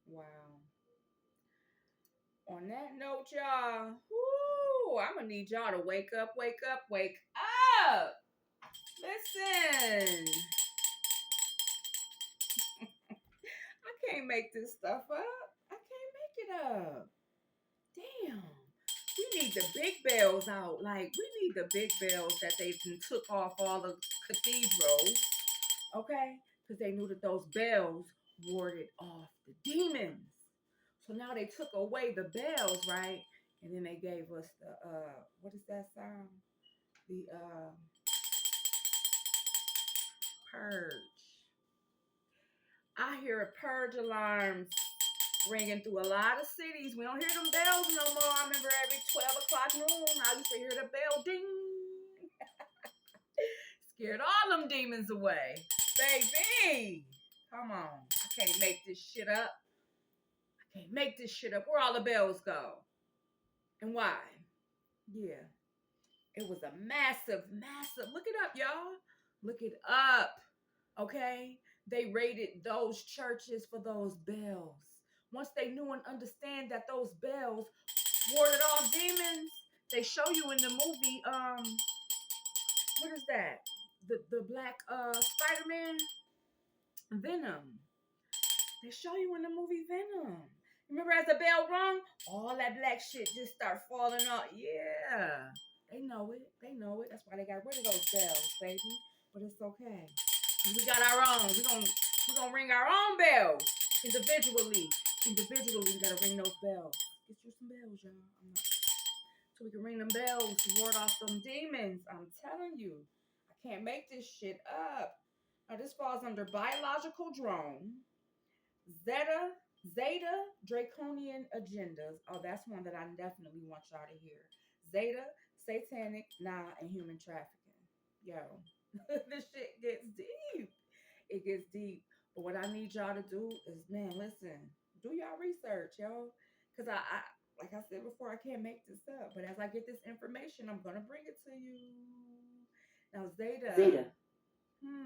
Wow. On that note, y'all, whoo, I'm gonna need y'all to wake up, wake up, wake up. Listen. I can't make this stuff up. I can't make it up. Damn. We need the big bells out. Like, we need the big bells that they took off all the cathedrals. Okay? Because they knew that those bells warded off the demons. So now they took away the bells, right? And then they gave us the, what is that sound? The, purge. I hear a purge alarms ringing through a lot of cities. We don't hear them bells no more. I remember every 12 o'clock noon, I used to hear the bell ding. Scared all them demons away. Baby, come on. I can't make this shit up. I can't make this shit up. Where all the bells go? And why? Yeah. It was a massive, look it up, y'all. Look it up. Okay? They raided those churches for those bells. Once they knew and understand that those bells warded off demons, they show you in the movie, what is that? The black Spider-Man? Venom. They show you in the movie Venom. Remember as the bell rung, all that black shit just start falling off. Yeah. They know it. They know it. That's why they got rid of those bells, baby. But it's okay. We got our own. We're gonna ring our own bells individually. Individually, we gotta ring those bells. Get you some bells, y'all. So we can ring them bells to ward off them demons. I'm telling you, I can't make this shit up. Now this falls under biological drone, Zeta draconian agendas. Oh, that's one that I definitely want y'all to hear. Zeta, satanic, and human trafficking. Yo, this shit gets deep. It gets deep. But what I need y'all to do is, man, listen, do y'all research, yo. Because I like I said before, I can't make this up. But as I get this information, I'm going to bring it to you. Now, Zeta.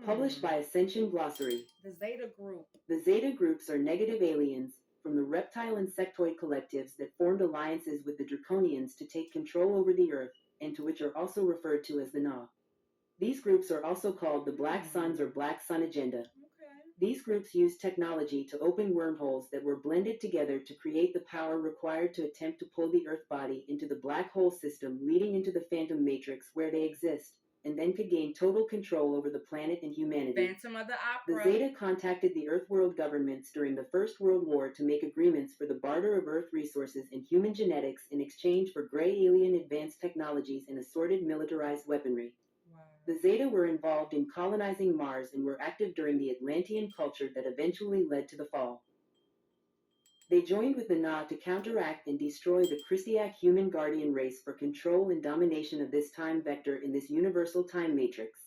Published by Ascension Glossary. The Zeta group. The Zeta groups are negative aliens, from the reptile insectoid collectives that formed alliances with the Draconians to take control over the Earth, and to which are also referred to as the Na. These groups are also called the Black Suns or Black Sun Agenda. These groups used technology to open wormholes that were blended together to create the power required to attempt to pull the Earth body into the black hole system leading into the Phantom Matrix where they exist, and then could gain total control over the planet and humanity. Phantom of the The Opera. Zeta contacted the Earth-world governments during the First World War to make agreements for the barter of Earth resources and human genetics in exchange for gray alien advanced technologies and assorted militarized weaponry. Wow. The Zeta were involved in colonizing Mars and were active during the Atlantean culture that eventually led to the fall. They joined with the Na to counteract and destroy the Christiac human guardian race for control and domination of this time vector in this universal time matrix.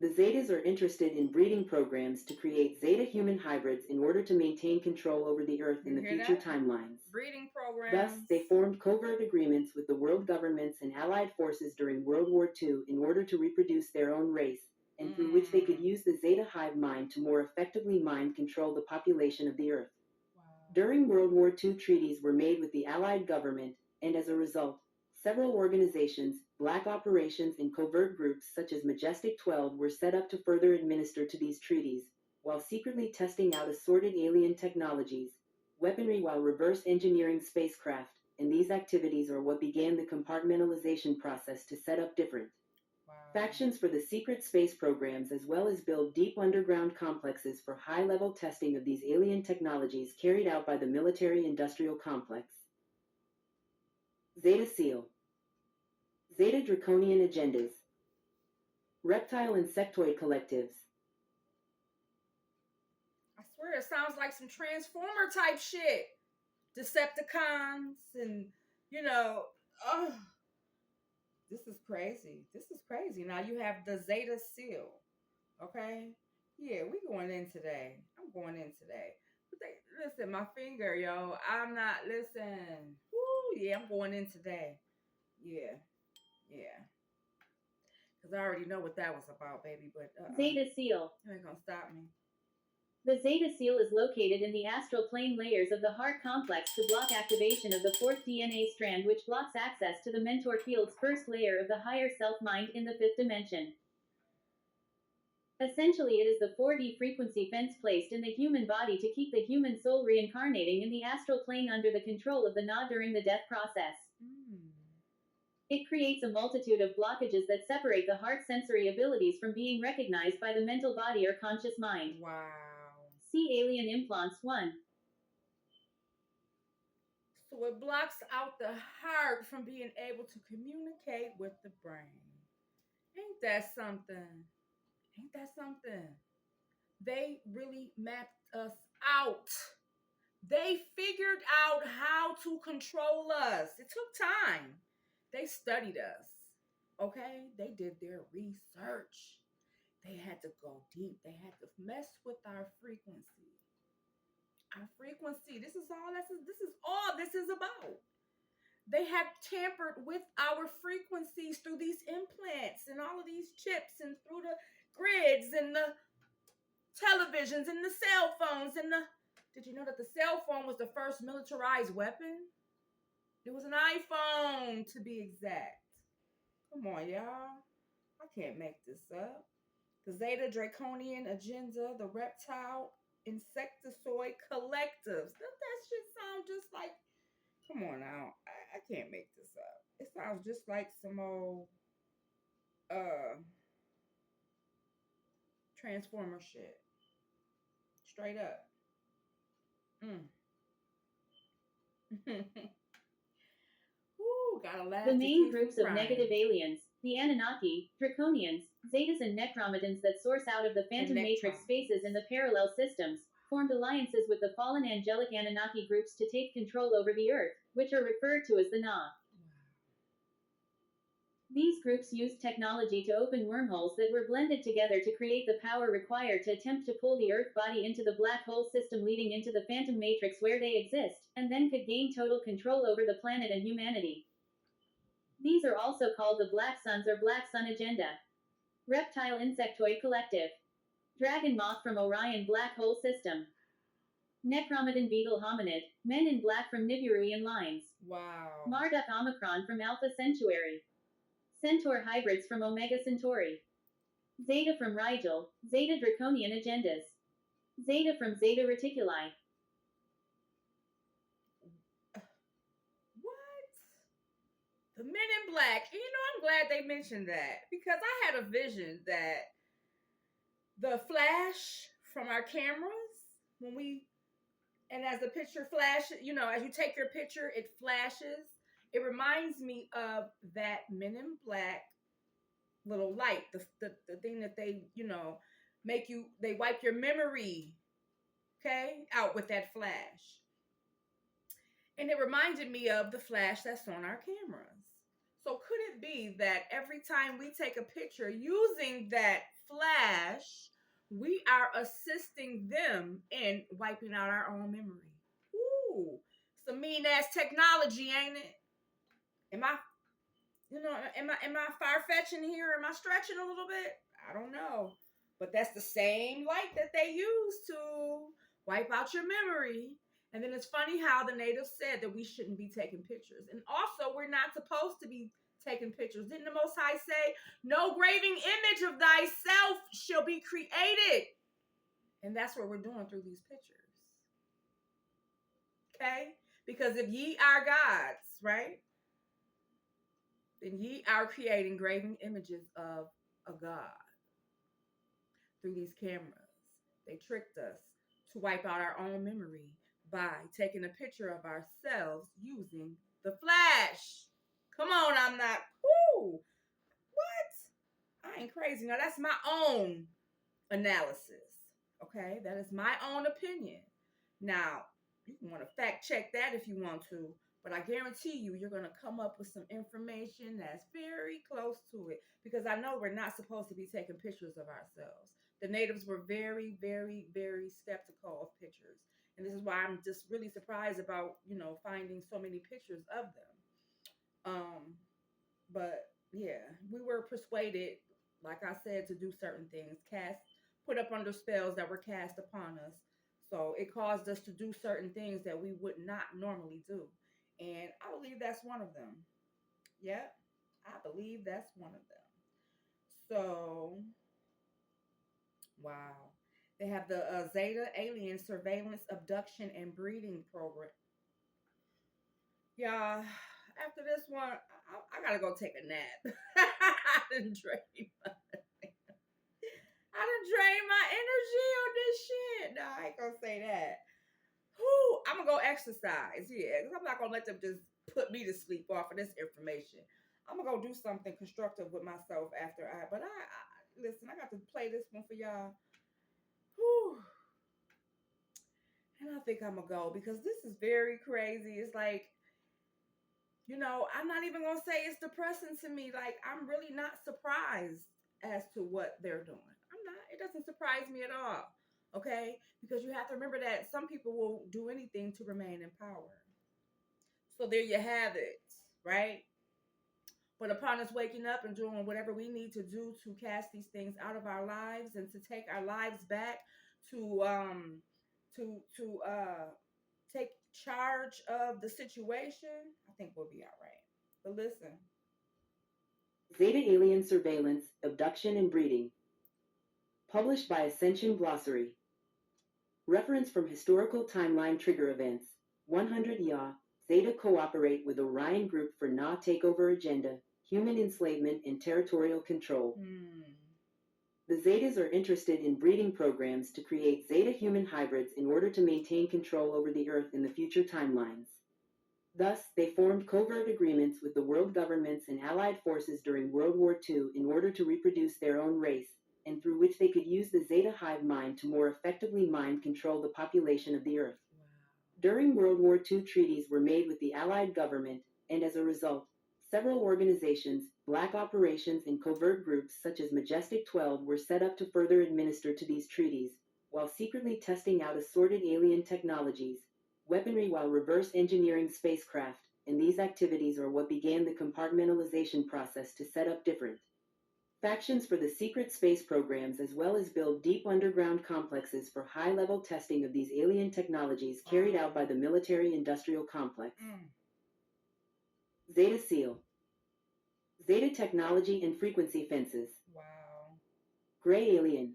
The Zetas are interested in breeding programs to create Zeta-human hybrids in order to maintain control over the Earth in the future timelines. Breeding programs. Thus, they formed covert agreements with the world governments and allied forces during World War II in order to reproduce their own race, and through which they could use the Zeta hive mind to more effectively mind control the population of the Earth. Wow. During World War II, treaties were made with the Allied government, and as a result, several organizations, black operations, and covert groups such as Majestic 12 were set up to further administer to these treaties, while secretly testing out assorted alien technologies, weaponry while reverse engineering spacecraft, and these activities are what began the compartmentalization process to set up different factions for the secret space programs as well as build deep underground complexes for high-level testing of these alien technologies carried out by the military-industrial complex. Zeta Seal. Zeta Draconian Agendas. Reptile Insectoid Collectives. I swear it sounds like some Transformer type shit. Decepticons and, this is crazy. This is crazy. Now you have the Zeta Seal. Okay? Yeah, we going in today. I'm going in today. But listen, my finger, yo. I'm not, listen. Woo, yeah, I'm going in today. Yeah. Because I already know what that was about, baby. But Zeta Seal. You ain't going to stop me. The Zeta Seal is located in the astral plane layers of the heart complex to block activation of the fourth DNA strand, which blocks access to the mentor field's first layer of the higher self-mind in the fifth dimension. Essentially, it is the 4D frequency fence placed in the human body to keep the human soul reincarnating in the astral plane under the control of the Na during the death process. It creates a multitude of blockages that separate the heart's sensory abilities from being recognized by the mental body or conscious mind. Wow. See Alien Implants 1. So it blocks out the heart from being able to communicate with the brain. Ain't that something? Ain't that something? They really mapped us out. They figured out how to control us. It took time. They studied us. Okay? They did their research. They had to go deep. They had to mess with our frequency. Our frequency. This is all this is about. They have tampered with our frequencies through these implants and all of these chips and through the grids and the televisions and the cell phones and the... Did you know that the cell phone was the first militarized weapon? It was an iPhone, to be exact. Come on, y'all. I can't make this up. The Zeta Draconian Agenda, the Reptile Insectoid Collectives. Doesn't that shit sound just like... Come on now. I can't make this up. It sounds just like some old Transformer shit. Straight up. Ooh, gotta laugh. The main groups of negative aliens, the Anunnaki, Draconians, Zetas and Necromantons that source out of the Phantom Matrix spaces in the parallel systems, formed alliances with the fallen angelic Anunnaki groups to take control over the Earth, which are referred to as the Na. These groups used technology to open wormholes that were blended together to create the power required to attempt to pull the Earth body into the black hole system leading into the Phantom Matrix where they exist, and then could gain total control over the planet and humanity. These are also called the Black Suns or Black Sun Agenda. Reptile Insectoid Collective. Dragon Moth from Orion Black Hole System. Necromedan beetle hominid, men in black from Nibiruian lines. Wow. Marduk Omicron from Alpha Centauri. Centaur hybrids from Omega Centauri. Zeta from Rigel, Zeta Draconian agendas. Zeta from Zeta Reticuli. What? The Men in Black. You know, I'm glad they mentioned that because I had a vision that the flash from our cameras, when we, and as the picture flashes, you know, as you take your picture, it flashes. It reminds me of that Men in Black little light, the thing that they, you know, they wipe your memory, okay, out with that flash. And it reminded me of the flash that's on our cameras. So could it be that every time we take a picture using that flash, we are assisting them in wiping out our own memory? Ooh, some mean ass technology, ain't it? Am I, am I far fetching here? Am I stretching a little bit? I don't know, but that's the same light that they use to wipe out your memory. And then it's funny how the natives said that we shouldn't be taking pictures. And also, we're not supposed to be taking pictures. Didn't the Most High say, no graving image of thyself shall be created? And that's what we're doing through these pictures. Okay? Because if ye are gods, right? Then ye are creating graven images of a god through these cameras. They tricked us to wipe out our own memory by taking a picture of ourselves using the flash. Come on, I'm not. Whoo! What? I ain't crazy. Now, that's my own analysis. Okay? That is my own opinion. Now, you can want to fact check that if you want to, but I guarantee you're going to come up with some information that's very close to it because I know we're not supposed to be taking pictures of ourselves. The natives were very, very, very skeptical of pictures. And this is why I'm just really surprised about, finding so many pictures of them. But yeah, we were persuaded, like I said, to do certain things, put up under spells that were cast upon us. So it caused us to do certain things that we would not normally do. And I believe that's one of them. Yep, I believe that's one of them. So, wow. They have the Zeta Alien Surveillance, Abduction, and Breeding Program. Yeah, after this one, I gotta go take a nap. I didn't drain my energy on this shit. No, I ain't gonna say that. Whew, I'm gonna go exercise, yeah, because I'm not gonna let them just put me to sleep off of this information. I'm gonna go do something constructive with myself after but I listen, I got to play this one for y'all. Whew. And I think I'm gonna go because this is very crazy. It's like, I'm not even gonna say it's depressing to me. Like, I'm really not surprised as to what they're doing. I'm not. It doesn't surprise me at all. Okay? Because you have to remember that some people will do anything to remain in power. So there you have it, right? But upon us waking up and doing whatever we need to do to cast these things out of our lives and to take our lives back, to take charge of the situation, I think we'll be all right. But listen. Zeta Alien Surveillance, Abduction and Breeding. Published by Ascension Glossary. Reference from Historical Timeline Trigger Events. 100 Ya. Zeta cooperate with Orion Group for Na takeover agenda, human enslavement and territorial control. The Zetas are interested in breeding programs to create Zeta-human hybrids in order to maintain control over the Earth in the future timelines. Thus, they formed covert agreements with the world governments and allied forces during World War II in order to reproduce their own race, and through which they could use the Zeta hive mind to more effectively mind control the population of the Earth. During World War II, treaties were made with the Allied government, and as a result, several organizations, black operations, and covert groups such as Majestic 12 were set up to further administer to these treaties, while secretly testing out assorted alien technologies, weaponry while reverse engineering spacecraft, and these activities are what began the compartmentalization process to set up different Factions for the secret space programs, as well as build deep underground complexes for high-level testing of these alien technologies carried out by the military-industrial complex. Zeta Seal. Zeta technology and frequency fences. Wow. Gray alien.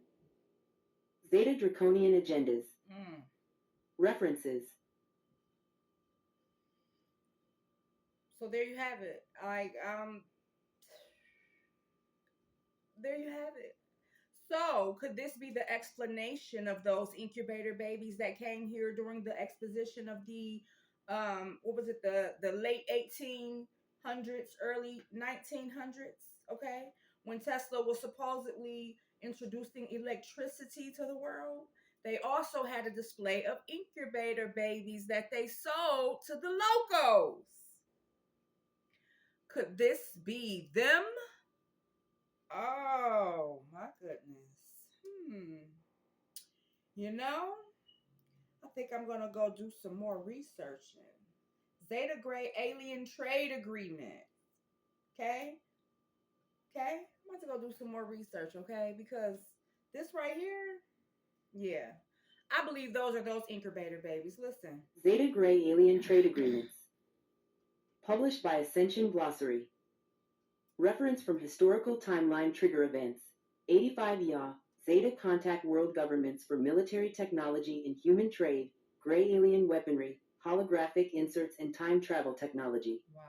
Zeta draconian agendas. References. So there you have it. There you have it. So, could this be the explanation of those incubator babies that came here during the exposition of the what was it, the late 1800s, early 1900s, okay? When Tesla was supposedly introducing electricity to the world, they also had a display of incubator babies that they sold to the locals. Could this be them? Oh, my goodness. You know, I think I'm going to go do some more researching. Zeta Gray Alien Trade Agreement. Okay? Okay? I'm about to go do some more research, okay? Because this right here, yeah. I believe those are those incubator babies. Listen. Zeta Gray Alien Trade Agreements. Published by Ascension Glossary. Reference from historical timeline trigger events. 85 YA. Zeta contact world governments for military technology and human trade, gray alien weaponry, holographic inserts, and time travel technology. Wow.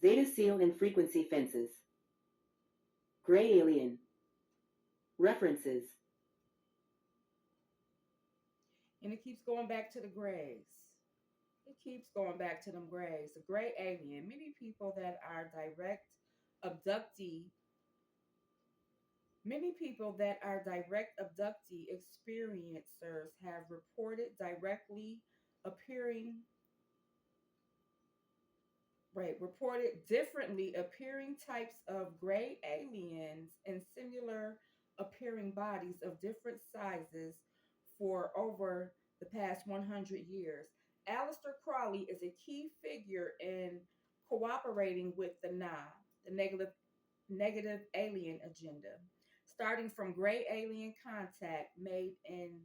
Zeta seal and frequency fences. Gray alien. References. And it keeps going back to the grays. It keeps going back to them grays. The gray alien. Many people that are direct abductee experiencers have reported differently appearing types of gray aliens and similar appearing bodies of different sizes for over the past 100 years. Aleister Crowley is a key figure in cooperating with the the negative alien agenda, starting from gray alien contact made in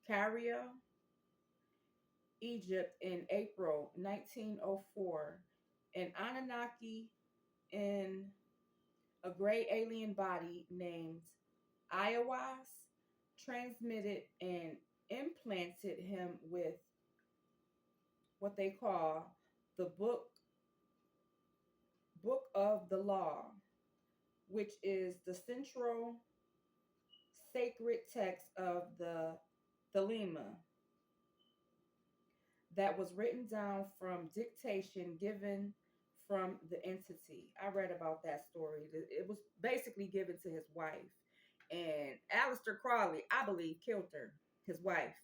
Cairo, Egypt in April 1904, and Anunnaki in a gray alien body named Iowas transmitted and implanted him with what they call the book of the law, which is the central sacred text of the Thelema that was written down from dictation given from the entity. I read about that story. It was basically given to his wife. And Aleister Crowley, I believe, killed her, his wife.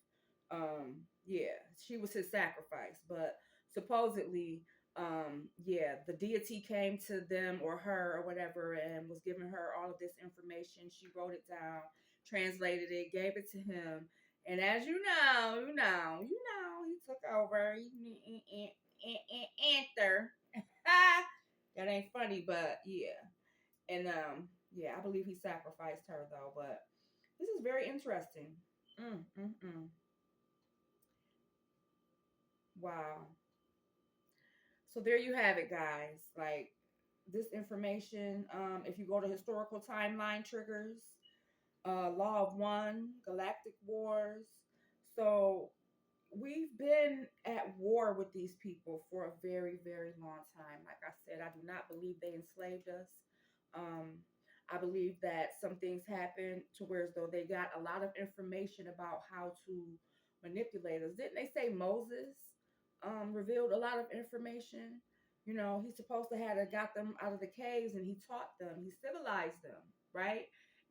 Yeah, she was his sacrifice. But supposedly, yeah, the deity came to them or her or whatever and was giving her all of this information. She wrote it down, translated it, gave it to him. And as you know, he took over. Enter. That ain't funny, but yeah. And yeah, I believe he sacrificed her though. But this is very interesting. Mm, mm, mm. Wow. So there you have it, guys. Like this information, if you go to historical timeline triggers, Law of One, Galactic Wars. So we've been at war with these people for a very, very long time. Like I said, I do not believe they enslaved us. Um, I believe that some things happened to where as though they got a lot of information about how to manipulate us. Didn't they say Moses revealed a lot of information? You know, he's supposed to have got them out of the caves and he taught them, he civilized them, right?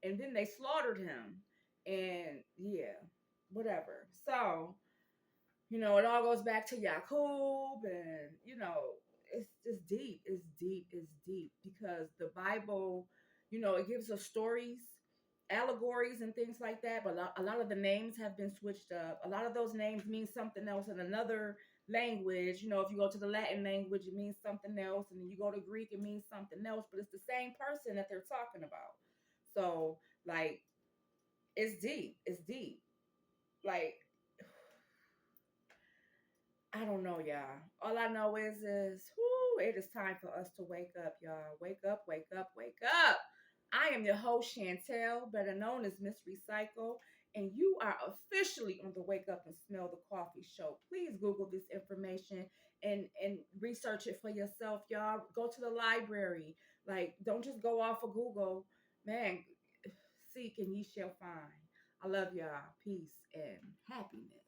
And then they slaughtered him. And yeah, whatever. So, you know, it all goes back to Yakub, and you know, it's just deep. It's deep. It's deep because the Bible, you know, it gives us stories, allegories, and things like that. But a lot of the names have been switched up. A lot of those names mean something else in another language. You know, if you go to the Latin language, it means something else, and then you go to Greek, it means something else, but it's the same person that they're talking about. So, like, it's deep. It's deep. Like, I don't know, y'all. All I know is, whoo, it is time for us to wake up, y'all. Wake up, wake up, wake up. I am your host, Chantel, better known as Miss Recycle, and you are officially on the Wake Up and Smell the Coffee show. Please Google this information and research it for yourself, y'all. Go to the library. Like, don't just go off of Google. Man, seek and ye shall find. I love y'all. Peace and happiness.